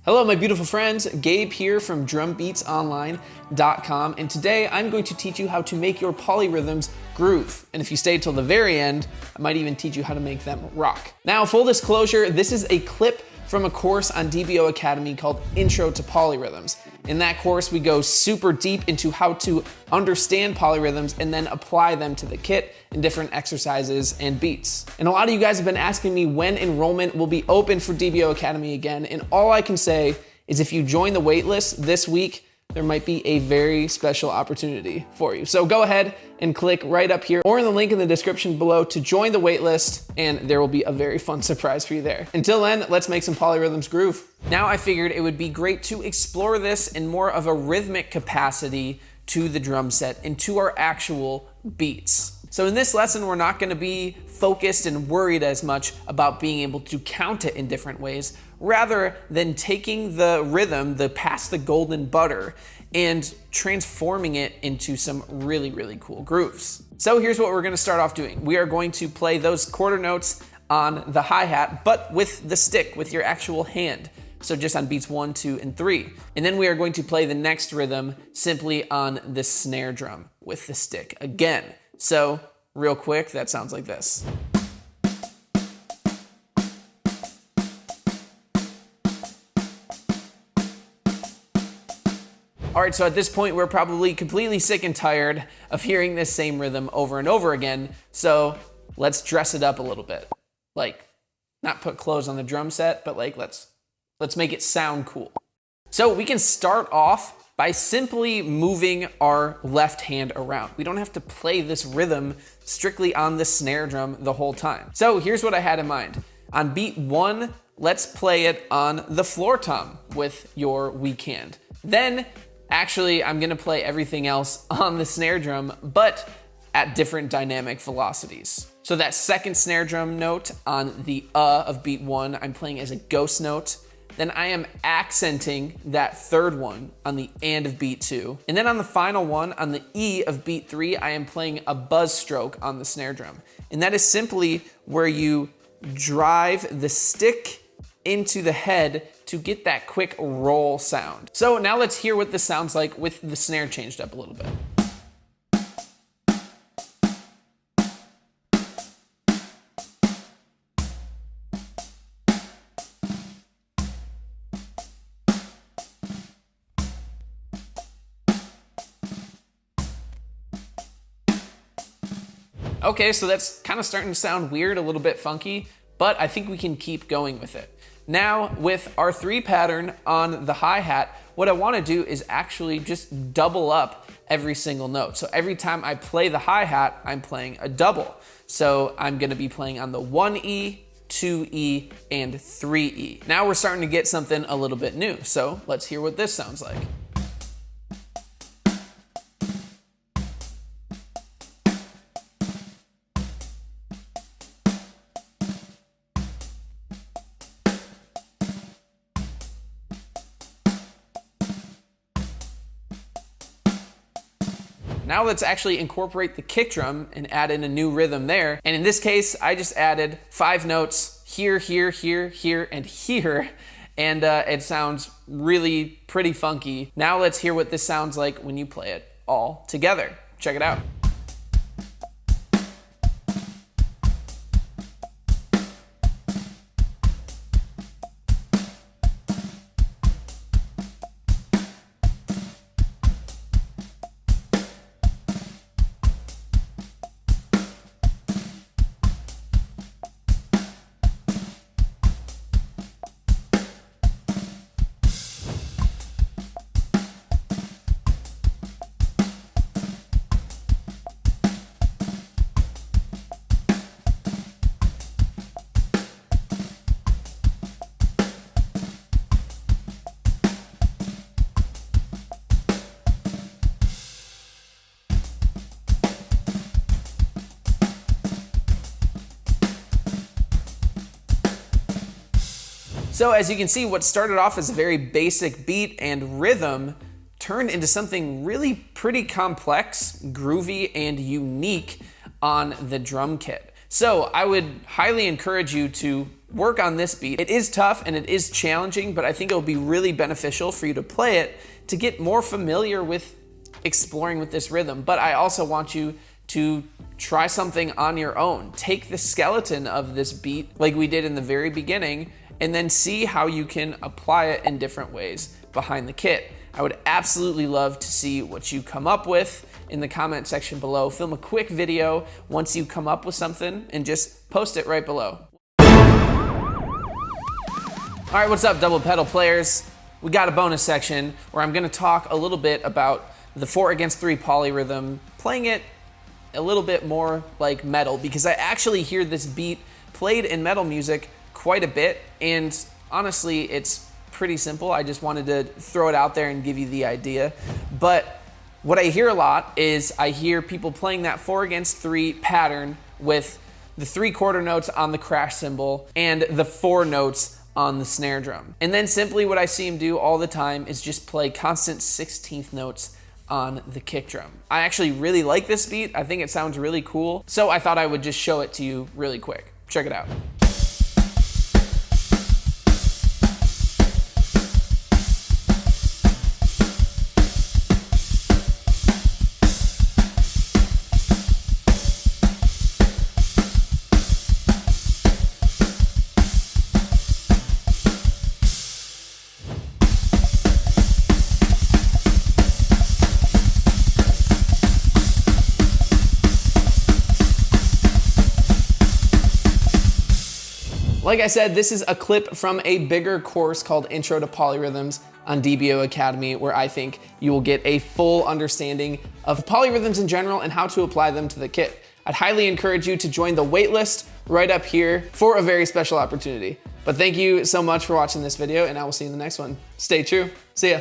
Hello, my beautiful friends. Gabe here from drumbeatsonline.com, and today I'm going to teach you how to make your polyrhythms groove. And if you stay till the very end, I might even teach you how to make them rock. Now, full disclosure, this is a clip from a course on DBO Academy called Intro to Polyrhythms. In that course, we go super deep into how to understand polyrhythms and then apply them to the kit in different exercises and beats. And a lot of you guys have been asking me when enrollment will be open for DBO Academy again, and all I can say is if you join the waitlist this week, there might be a very special opportunity for you. So go ahead and click right up here or in the link in the description below to join the waitlist, and there will be a very fun surprise for you there. Until then, let's make some polyrhythms groove. Now I figured it would be great to explore this in more of a rhythmic capacity to the drum set and to our actual beats. So in this lesson, we're not going to be focused and worried as much about being able to count it in different ways, rather than taking the rhythm, the past the golden butter, and transforming it into some really, really cool grooves. So here's what we're going to start off doing. We are going to play those quarter notes on the hi-hat, but with the stick, with your actual hand. So just on beats 1, 2, and 3. And then we are going to play the next rhythm simply on the snare drum with the stick again. So real quick, that sounds like this. All right, so at this point, we're probably completely sick and tired of hearing this same rhythm over and over again. So let's dress it up a little bit. Like, not put clothes on the drum set, but like, let's make it sound cool. So we can start off by simply moving our left hand around. We don't have to play this rhythm strictly on the snare drum the whole time. So here's what I had in mind. On beat 1, let's play it on the floor tom with your weak hand. Then, actually, I'm gonna play everything else on the snare drum, but at different dynamic velocities. So that second snare drum note on the of beat 1, I'm playing as a ghost note. Then I am accenting that third one on the and of beat 2. And then on the final one, on the E of beat 3, I am playing a buzz stroke on the snare drum. And that is simply where you drive the stick into the head to get that quick roll sound. So now let's hear what this sounds like with the snare changed up a little bit. Okay, so that's kind of starting to sound weird, a little bit funky, but I think we can keep going with it. Now, with our 3 pattern on the hi-hat, what I want to do is actually just double up every single note. So every time I play the hi-hat, I'm playing a double. So I'm going to be playing on the 1E, 2E, and 3E. Now we're starting to get something a little bit new. So let's hear what this sounds like. Now let's actually incorporate the kick drum and add in a new rhythm there. And in this case, I just added 5 notes here, here, here, here, and here. And it sounds really pretty funky. Now let's hear what this sounds like when you play it all together. Check it out. So as you can see, what started off as a very basic beat and rhythm turned into something really pretty complex, groovy, and unique on the drum kit. So I would highly encourage you to work on this beat. It is tough and it is challenging, but I think it'll be really beneficial for you to play it to get more familiar with exploring with this rhythm. But I also want you to try something on your own. Take the skeleton of this beat like we did in the very beginning, and then see how you can apply it in different ways behind the kit. I would absolutely love to see what you come up with in the comment section below. Film a quick video once you come up with something and just post it right below. All right, what's up, double pedal players? We got a bonus section where I'm gonna talk a little bit about the 4/3 polyrhythm, playing it a little bit more like metal, because I actually hear this beat played in metal music quite a bit, and honestly, it's pretty simple. I just wanted to throw it out there and give you the idea. But what I hear a lot is I hear people playing that 4/3 pattern with the 3/4 notes on the crash cymbal and the 4 notes on the snare drum. And then simply what I see him do all the time is just play constant 16th notes on the kick drum. I actually really like this beat. I think it sounds really cool. So I thought I would just show it to you really quick. Check it out. Like I said, this is a clip from a bigger course called Intro to Polyrhythms on DBO Academy, where I think you will get a full understanding of polyrhythms in general and how to apply them to the kit. I'd highly encourage you to join the waitlist right up here for a very special opportunity. But thank you so much for watching this video, and I will see you in the next one. Stay true. See ya.